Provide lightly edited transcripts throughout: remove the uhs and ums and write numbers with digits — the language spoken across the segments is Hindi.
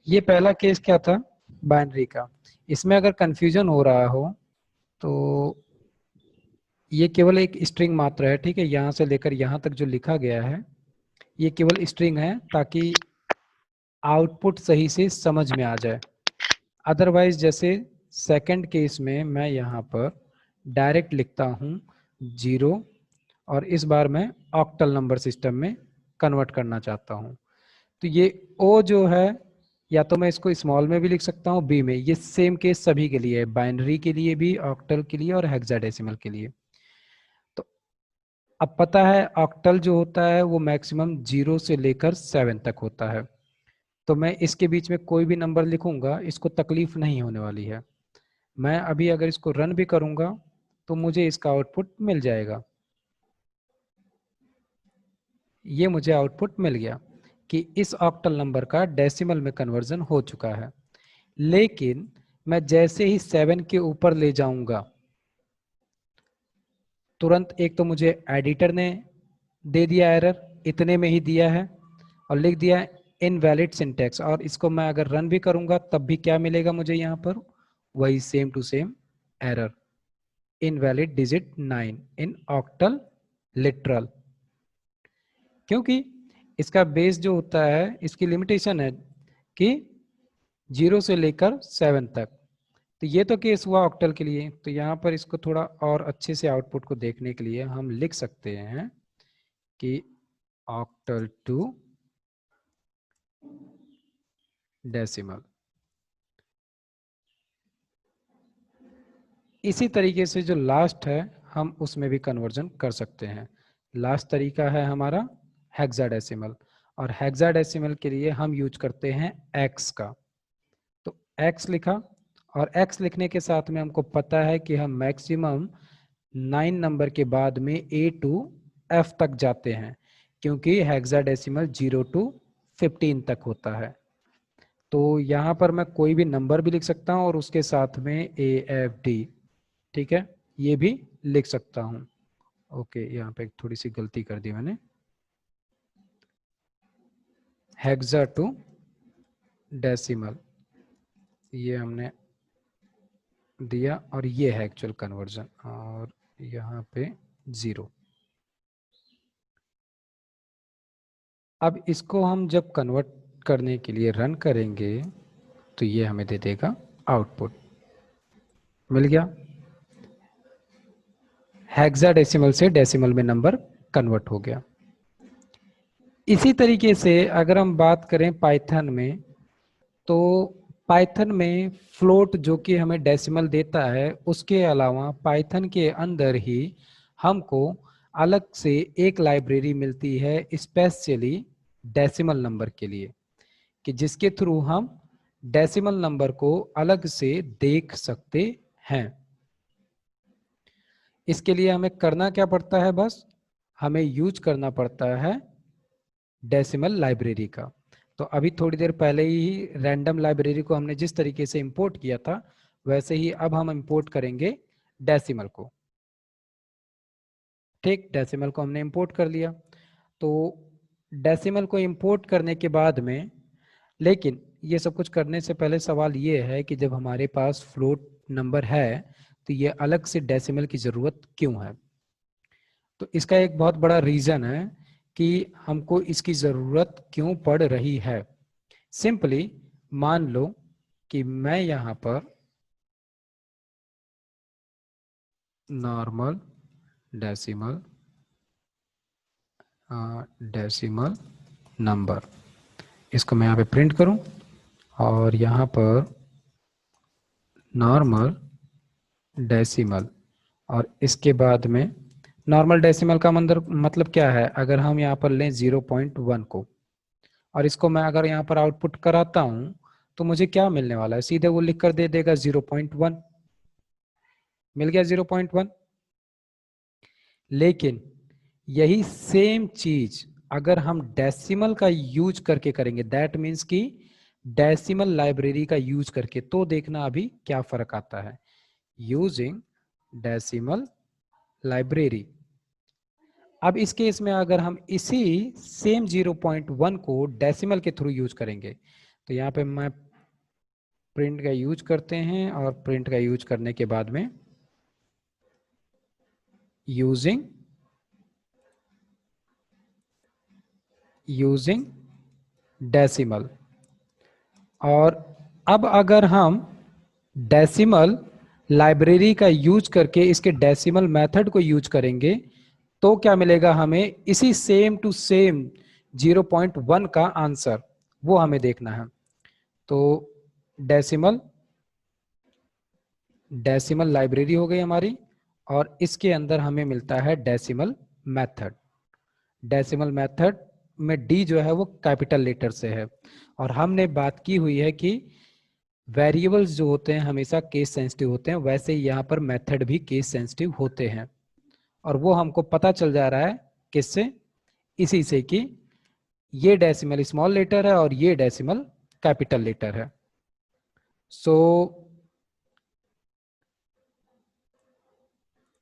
ये पहला केस क्या था, बाइनरी का। इसमें अगर कंफ्यूजन हो रहा हो तो ये केवल एक स्ट्रिंग मात्र है, ठीक है। यहाँ से लेकर यहाँ तक जो लिखा गया है ये केवल स्ट्रिंग है, ताकि आउटपुट सही से समझ में आ जाए। अदरवाइज जैसे सेकंड केस में मैं यहाँ पर डायरेक्ट लिखता हूँ 0, और इस बार मैं ऑक्टल नंबर सिस्टम में कन्वर्ट करना चाहता हूँ। तो ये ओ जो है, या तो मैं इसको स्मॉल में भी लिख सकता हूँ, बी में। ये सेम केस सभी के लिए है, बाइनरी के लिए भी, ऑक्टल के लिए और हेक्साडेसिमल के लिए। तो अब पता है ऑक्टल जो होता है वो मैक्सिमम 0 से लेकर 7 तक होता है। तो मैं इसके बीच में कोई भी नंबर लिखूंगा, इसको तकलीफ नहीं होने वाली है। मैं अभी अगर इसको रन भी करूंगा तो मुझे इसका आउटपुट मिल जाएगा। ये मुझे आउटपुट मिल गया कि इस ऑक्टल नंबर का डेसिमल में कन्वर्जन हो चुका है। लेकिन मैं जैसे ही 7 के ऊपर ले जाऊंगा, तुरंत एक तो मुझे एडिटर ने दे दिया एरर, इतने में ही दिया है, और लिख दिया इनवैलिड सिंटैक्स। और इसको मैं अगर रन भी करूंगा तब भी क्या मिलेगा मुझे यहाँ पर, वही same to same error, invalid digit 9 in octal literal. क्योंकि इसका बेस जो होता है, इसकी लिमिटेशन है कि 0 से लेकर 7 तक। तो ये तो केस हुआ ऑक्टल के लिए। तो यहाँ पर इसको थोड़ा और अच्छे से आउटपुट को देखने के लिए हम लिख सकते हैं कि ऑक्टल टू डेसिमल। इसी तरीके से जो लास्ट है हम उसमें भी कन्वर्जन कर सकते हैं। लास्ट तरीका है हमारा हेक्साडेसिमल, और हेक्साडेसिमल के लिए हम यूज करते हैं एक्स का। तो एक्स लिखा, और एक्स लिखने के साथ में हमको पता है कि हम मैक्सिमम 9 नंबर के बाद में ए टू एफ तक जाते हैं, क्योंकि हेक्साडेसिमल 0 टू 15 तक होता है। तो यहाँ पर मैं कोई भी नंबर भी लिख सकता हूँ और उसके साथ में ए एफ डी, ठीक है, ये भी लिख सकता हूँ। ओके, यहाँ पे थोड़ी सी गलती कर दी मैंने, हेक्सा टू डेसिमल ये हमने दिया, और ये है एक्चुअल कन्वर्जन, और यहाँ पे 0। अब इसको हम जब कन्वर्ट करने के लिए रन करेंगे तो ये हमें दे देगा आउटपुट। मिल गया, हेक्साडेसिमल से डेसिमल में नंबर कन्वर्ट हो गया। इसी तरीके से अगर हम बात करें पाइथन में, तो पाइथन में फ्लोट जो कि हमें डेसिमल देता है, उसके अलावा पाइथन के अंदर ही हमको अलग से एक लाइब्रेरी मिलती है स्पेशली डेसिमल नंबर के लिए, कि जिसके थ्रू हम डेसिमल नंबर को अलग से देख सकते हैं। इसके लिए हमें करना क्या पड़ता है, बस हमें यूज करना पड़ता है डेसिमल लाइब्रेरी का। तो अभी थोड़ी देर पहले ही रैंडम लाइब्रेरी को हमने जिस तरीके से इंपोर्ट किया था, वैसे ही अब हम इंपोर्ट करेंगे डेसिमल को। ठीक, डेसिमल को हमने इंपोर्ट कर लिया। तो डेसिमल को इंपोर्ट करने के बाद में, लेकिन ये सब कुछ करने से पहले सवाल ये है कि जब हमारे पास फ्लोट नंबर है तो ये अलग से डेसिमल की ज़रूरत क्यों है। तो इसका एक बहुत बड़ा रीज़न है कि हमको इसकी ज़रूरत क्यों पड़ रही है। सिंपली मान लो कि मैं यहाँ पर नॉर्मल डेसिमल डेसिमल नंबर, इसको मैं यहाँ पे प्रिंट करूँ, और यहाँ पर नॉर्मल डेसिमल, और इसके बाद में नॉर्मल डेसिमल का मतलब क्या है, अगर हम यहाँ पर लें 0.1 को, और इसको मैं अगर यहाँ पर आउटपुट कराता हूँ तो मुझे क्या मिलने वाला है, सीधे वो लिख कर दे देगा 0.1। मिल गया 0.1। लेकिन यही सेम चीज अगर हम डेसिमल का यूज करके करेंगे, दैट मीन्स कि डेसिमल लाइब्रेरी का यूज करके, तो देखना अभी क्या फर्क आता है। यूजिंग डेसिमल लाइब्रेरी, अब इस केस में अगर हम इसी सेम 0.1 को डेसिमल के थ्रू यूज करेंगे तो यहाँ पे मैं प्रिंट का यूज करते हैं और प्रिंट का यूज करने के बाद में यूजिंग डेसिमल। और अब अगर हम डेसिमल लाइब्रेरी का यूज करके इसके डेसिमल मेथड को यूज करेंगे तो क्या मिलेगा हमें, इसी सेम टू सेम 0.1 का आंसर, वो हमें देखना है। तो डेसिमल लाइब्रेरी हो गई हमारी, और इसके अंदर हमें मिलता है डेसिमल मेथड। डेसिमल मेथड में डी जो है वो कैपिटल लेटर से है, और हमने बात की हुई है कि वेरिएबल्स जो होते हैं हमेशा केस सेंसिटिव होते हैं, वैसे ही यहाँ पर मेथड भी केस सेंसिटिव होते हैं। और वो हमको पता चल जा रहा है किससे, इसी से कि ये डेसिमल स्मॉल लेटर है और ये डेसिमल कैपिटल लेटर है। सो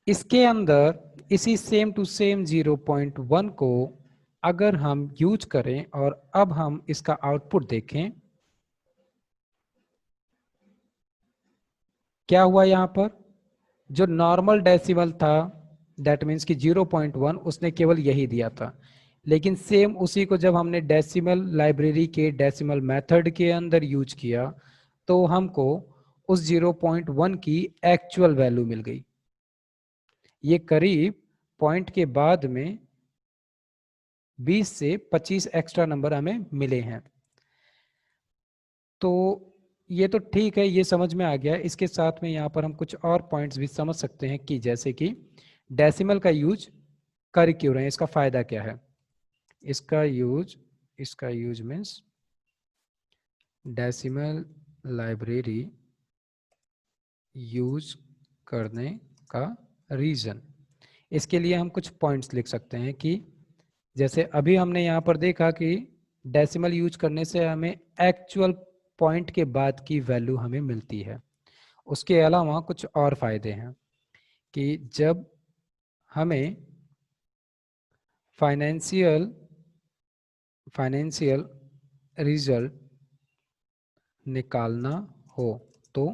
इसके अंदर इसी सेम टू सेम 0.1 को अगर हम यूज करें और अब हम इसका आउटपुट देखें, क्या हुआ यहाँ पर, जो नॉर्मल डेसिमल था दैट मीन्स कि 0.1 उसने केवल यही दिया था, लेकिन सेम उसी को जब हमने डेसिमल लाइब्रेरी के डेसिमल मेथड के अंदर यूज किया तो हमको उस 0.1 की एक्चुअल वैल्यू मिल गई। ये करीब पॉइंट के बाद में 20 से 25 एक्स्ट्रा नंबर हमें मिले हैं। तो ये तो ठीक है, ये समझ में आ गया। इसके साथ में यहाँ पर हम कुछ और पॉइंट्स भी समझ सकते हैं कि जैसे कि डेसिमल का यूज कर क्यों रहे हैं, इसका फायदा क्या है। इसका use means decimal library use करने का रीजन, इसके लिए हम कुछ पॉइंट्स लिख सकते हैं कि जैसे अभी हमने यहाँ पर देखा कि डेसिमल यूज करने से हमें एक्चुअल पॉइंट के बाद की वैल्यू हमें मिलती है। उसके अलावा कुछ और फायदे हैं कि जब हमें फाइनेंशियल रिजल्ट निकालना हो तो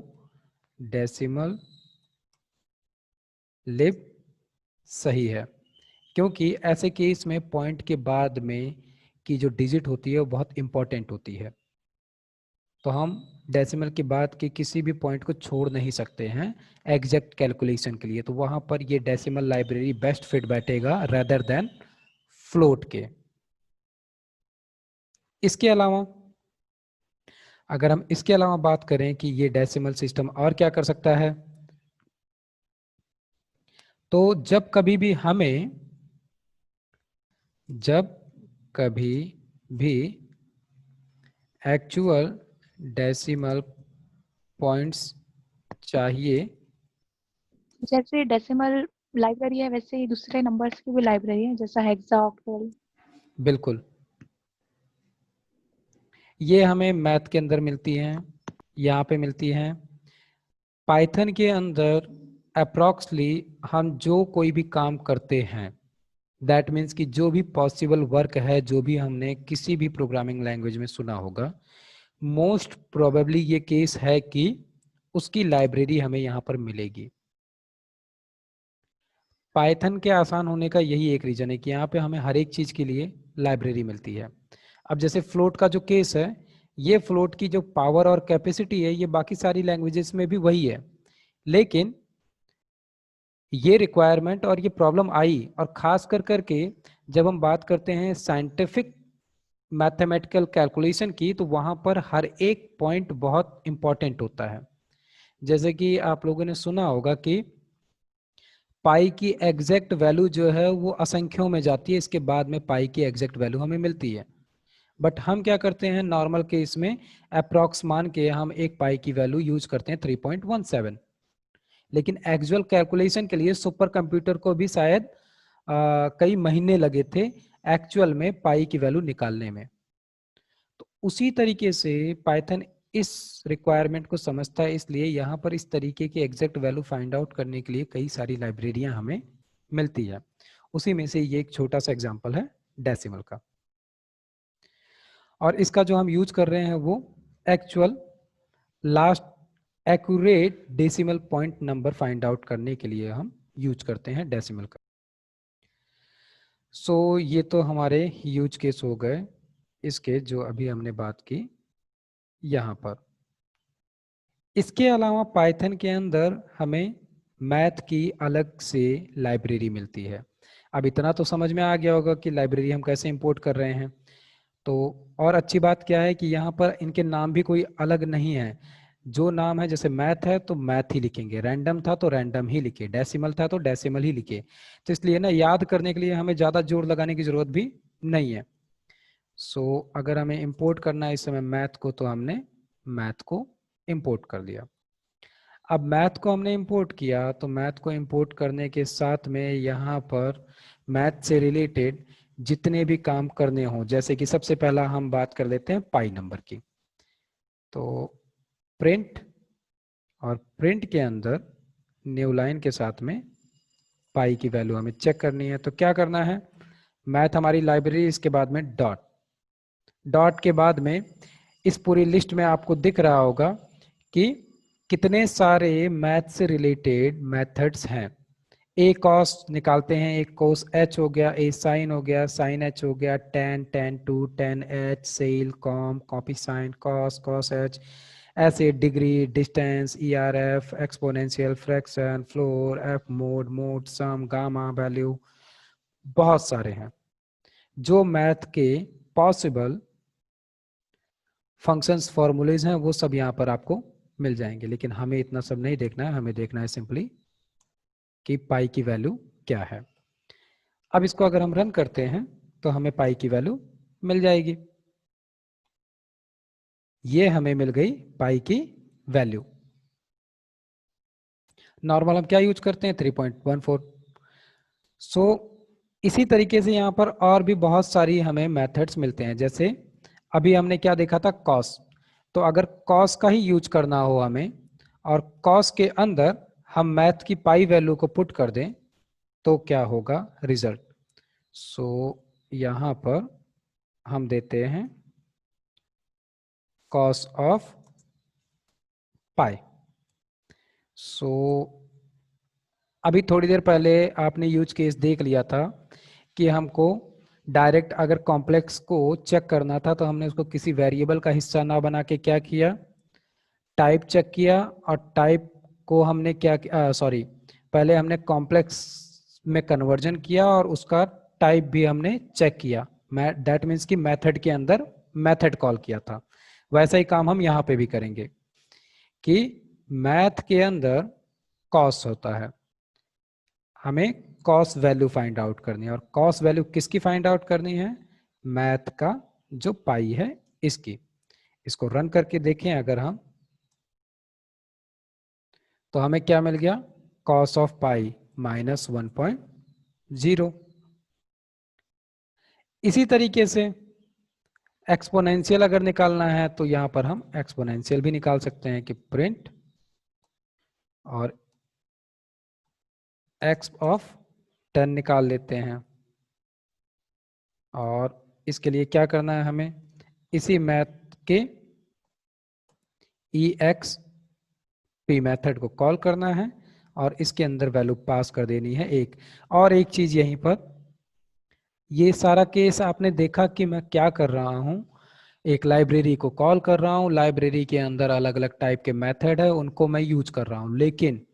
डेसिमल लिब सही है, क्योंकि ऐसे केस में पॉइंट के बाद में की जो डिजिट होती है वो बहुत इंपॉर्टेंट होती है। तो हम डेसिमल के बाद के किसी भी पॉइंट को छोड़ नहीं सकते हैं एग्जैक्ट कैलकुलेशन के लिए, तो वहां पर ये डेसिमल लाइब्रेरी बेस्ट फिट बैठेगा रेदर देन फ्लोट के। इसके अलावा अगर हम इसके अलावा बात करें कि ये डेसिमल सिस्टम और क्या कर सकता है, तो जब कभी भी एक्चुअल डेसिमल पॉइंट्स चाहिए, जैसे डेसिमल लाइब्रेरी है वैसे ही दूसरे नंबर्स की भी लाइब्रेरी है, जैसा हेक्सा, ऑक्टल। बिल्कुल, ये हमें मैथ के अंदर मिलती हैं, यहाँ पे मिलती हैं। पाइथन के अंदर अप्रॉक्सली हम जो कोई भी काम करते हैं, दैट मीन्स कि जो भी पॉसिबल वर्क है, जो भी हमने किसी भी प्रोग्रामिंग लैंग्वेज में सुना होगा, मोस्ट प्रोबेबली ये केस है कि उसकी लाइब्रेरी हमें यहाँ पर मिलेगी। पाइथन के आसान होने का यही एक रीजन है कि यहाँ पे हमें हर एक चीज के लिए लाइब्रेरी मिलती है। अब जैसे फ्लोट का जो केस है, ये फ्लोट की जो पावर और कैपेसिटी है ये बाकी सारी लैंग्वेजेस में भी वही है, लेकिन ये रिक्वायरमेंट और ये प्रॉब्लम आई, और खास कर करके जब हम बात करते हैं साइंटिफिक मैथमेटिकल कैलकुलेशन की, तो वहां पर हर एक पॉइंट बहुत इंपॉर्टेंट होता है। जैसे कि आप लोगों ने सुना होगा कि पाई की एग्जैक्ट वैल्यू जो है वो असंख्यों में जाती है, इसके बाद में पाई की एग्जैक्ट वैल्यू हमें मिलती है। बट हम क्या करते हैं नॉर्मल केस में, अप्रॉक्स मान के हम एक पाई की वैल्यू यूज करते हैं 3.17, लेकिन एक्चुअल कैलकुलेशन के लिए सुपर कंप्यूटर को भी शायद कई महीने लगे थे एक्चुअल में पाई की वैल्यू निकालने में। तो उसी तरीके से पाइथन इस रिक्वायरमेंट को समझता है, इसलिए यहाँ पर इस तरीके की एग्जैक्ट वैल्यू फाइंड आउट करने के लिए कई सारी लाइब्रेरियां हमें मिलती है। उसी में से ये एक छोटा सा एग्जांपल है डेसिमल का, और इसका जो हम यूज कर रहे हैं वो actual last accurate decimal point number find out करने के लिए हम यूज करते हैं डेसिमल का। सो ये तो हमारे यूज केस हो गए इसके जो अभी हमने बात की यहाँ पर। इसके अलावा पाइथन के अंदर हमें मैथ की अलग से लाइब्रेरी मिलती है। अब इतना तो समझ में आ गया होगा कि लाइब्रेरी हम कैसे इंपोर्ट कर रहे हैं। तो और अच्छी बात क्या है कि यहाँ पर इनके नाम भी कोई अलग नहीं है। जो नाम है, जैसे मैथ है तो मैथ ही लिखेंगे, रैंडम था तो रैंडम ही लिखे, डेसिमल था तो डेसिमल ही लिखे। तो इसलिए ना याद करने के लिए हमें ज़्यादा जोर लगाने की ज़रूरत भी नहीं है। सो अगर हमें इंपोर्ट करना है इस समय मैथ को, तो हमने मैथ को इंपोर्ट कर लिया। अब मैथ को हमने इंपोर्ट किया तो मैथ को इंपोर्ट करने के साथ में यहाँ पर मैथ से रिलेटेड जितने भी काम करने हों, जैसे कि सबसे पहला हम बात कर लेते हैं पाई नंबर की। तो प्रिंट, और प्रिंट के अंदर न्यू लाइन के साथ में पाई की वैल्यू हमें चेक करनी है। तो क्या करना है, मैथ हमारी लाइब्रेरी, इसके बाद में डॉट, डॉट के बाद में इस पूरी लिस्ट में आपको दिख रहा होगा कि कितने सारे मैथ से रिलेटेड मेथड्स हैं। ए कॉस निकालते हैं, एक कोस एच हो गया, ए साइन हो गया, साइन एच हो गया, tan, tan two, tan H, cell, comb, copy sign, cos, cos H, ऐसे degree, distance, E R F, exponential, fraction, floor, F mod, mod, sum, gamma value, बहुत सारे हैं। जो मैथ के पॉसिबल फंक्शंस फॉर्मूलेज हैं वो सब यहाँ पर आपको मिल जाएंगे। लेकिन हमें इतना सब नहीं देखना है, हमें देखना है सिंपली कि पाई की वैल्यू क्या है। अब इसको अगर हम रन करते हैं तो हमें पाई की वैल्यू मिल जाएगी। ये हमें मिल गई पाई की वैल्यू। नॉर्मल हम क्या यूज करते हैं, 3.14। सो इसी तरीके से यहाँ पर और भी बहुत सारी हमें मेथड्स मिलते हैं। जैसे अभी हमने क्या देखा था, कॉस। तो अगर कॉस का ही यूज करना हो हमें, और कॉस के अंदर हम मैथ की पाई वैल्यू को पुट कर दें, तो क्या होगा रिजल्ट। सो यहाँ पर हम देते हैं कॉस ऑफ पाई। सो अभी थोड़ी देर पहले आपने यूज केस देख लिया था कि हमको डायरेक्ट अगर कॉम्प्लेक्स को चेक करना था तो हमने उसको किसी वेरिएबल का हिस्सा ना बना के क्या किया, टाइप चेक किया। और टाइप को हमने क्या, सॉरी, पहले हमने कॉम्प्लेक्स में कन्वर्जन किया और उसका टाइप भी हमने चेक किया। दैट मीन्स कि मेथड के अंदर मेथड कॉल किया था। वैसा ही काम हम यहाँ पे भी करेंगे कि मैथ के अंदर कॉस होता है, हमें कॉस वैल्यू फाइंड आउट करनी है। और कॉस वैल्यू किसकी फाइंड आउट करनी है, मैथ का जो पाई है इसकी। इसको रन करके देखें अगर हम, तो हमें क्या मिल गया, कॉस ऑफ पाई -1.0। इसी तरीके से एक्सपोनेंशियल अगर निकालना है तो यहां पर हम एक्सपोनेंशियल भी निकाल सकते हैं कि प्रिंट और एक्स ऑफ 10 निकाल लेते हैं। और इसके लिए क्या करना है, हमें इसी मैथ के EX P मेथड को कॉल करना है और इसके अंदर वैल्यू पास कर देनी है एक। और एक चीज यहीं पर, ये सारा केस आपने देखा कि मैं क्या कर रहा हूं, एक लाइब्रेरी को कॉल कर रहा हूं, लाइब्रेरी के अंदर अलग अलग टाइप के मेथड है उनको मैं यूज कर रहा हूं। लेकिन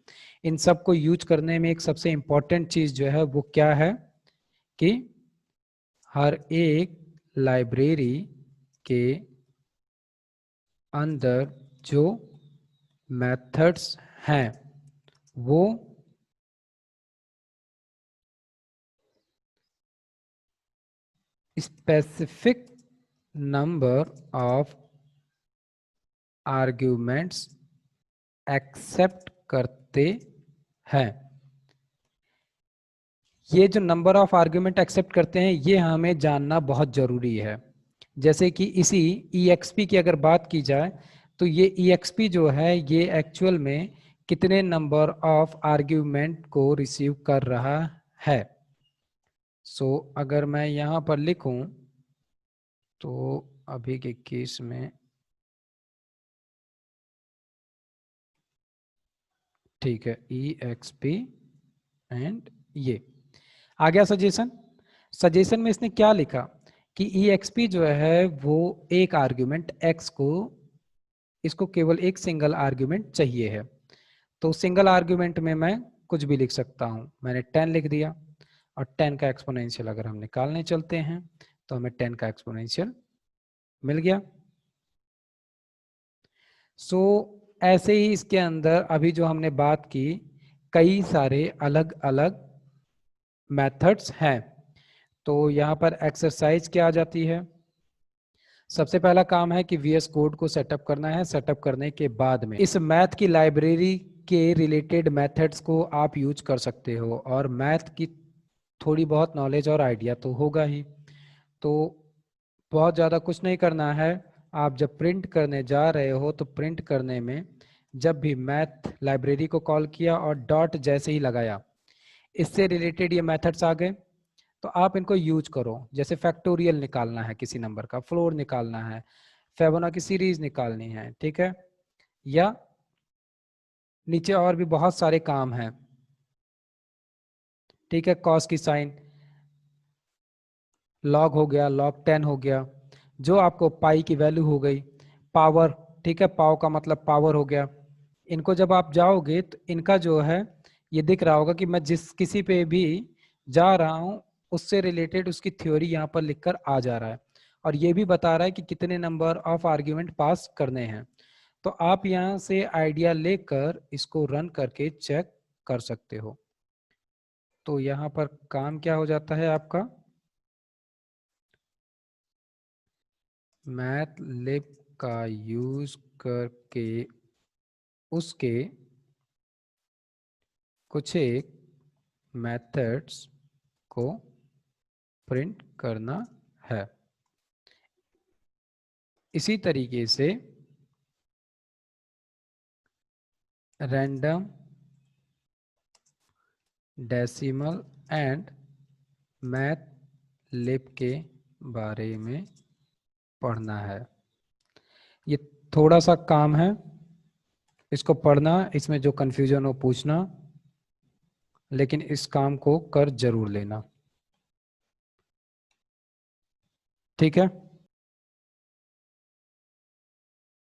इन सब को यूज करने में एक सबसे इंपॉर्टेंट चीज जो है वो क्या है कि हर एक लाइब्रेरी के अंदर जो मेथड्स हैं वो specific number of arguments accept करते हैं। ये जो नंबर ऑफ आर्ग्यूमेंट एक्सेप्ट करते हैं ये हमें जानना बहुत जरूरी है। जैसे कि इसी EXP की अगर बात की जाए तो ये EXP जो है ये एक्चुअल में कितने नंबर ऑफ आर्ग्यूमेंट को रिसीव कर रहा है। सो अगर मैं यहाँ पर लिखूं तो अभी के केस में ठीक है, EXP एंड ये आ गया सजेशन। सजेशन में इसने क्या लिखा कि EXP जो है वो एक आर्ग्यूमेंट x को, इसको केवल एक सिंगल आर्ग्यूमेंट चाहिए है। तो सिंगल आर्ग्यूमेंट में मैं कुछ भी लिख सकता हूं, मैंने 10 लिख दिया। और 10 का एक्सपोनेंशियल अगर हम निकालने चलते हैं तो हमें 10 का एक्सपोनेंशियल मिल गया। सो ऐसे ही इसके अंदर अभी जो हमने बात की, कई सारे अलग अलग मेथड्स हैं। तो यहाँ पर एक्सरसाइज क्या आ जाती है, सबसे पहला काम है कि VS कोड को सेटअप करना है। सेटअप करने के बाद में इस मैथ की लाइब्रेरी के रिलेटेड मेथड्स को आप यूज कर सकते हो, और मैथ की थोड़ी बहुत नॉलेज और आइडिया तो होगा ही। तो बहुत ज़्यादा कुछ नहीं करना है। आप जब प्रिंट करने जा रहे हो तो प्रिंट करने में जब भी मैथ लाइब्रेरी को कॉल किया और डॉट जैसे ही लगाया, इससे रिलेटेड ये मेथड्स आ गए, तो आप इनको यूज करो। जैसे फैक्टोरियल निकालना है किसी नंबर का, फ्लोर निकालना है, फेबोना की सीरीज निकालनी है, ठीक है, या नीचे और भी बहुत सारे काम हैं, ठीक है, कॉस की साइन, लॉग हो गया, लॉग 10 हो गया, जो आपको पाई की वैल्यू हो गई, पावर, ठीक है, पाव का मतलब पावर हो गया। इनको जब आप जाओगे तो इनका जो है ये दिख रहा होगा कि मैं जिस किसी पे भी जा रहा हूँ उससे रिलेटेड उसकी थ्योरी यहाँ पर लिखकर आ जा रहा है, और ये भी बता रहा है कि कितने नंबर ऑफ आर्ग्यूमेंट पास करने हैं। तो आप यहाँ से आइडिया लेकर इसको रन करके चेक कर सकते हो। तो यहाँ पर काम क्या हो जाता है आपका, मैथलिब का यूज करके उसके कुछ एक मेथड्स को प्रिंट करना है। इसी तरीके से रैंडम डेसिमल एंड मैथलिब के बारे में पढ़ना है। ये थोड़ा सा काम है, इसको पढ़ना, इसमें जो कंफ्यूजन हो पूछना, लेकिन इस काम को कर जरूर लेना, ठीक है।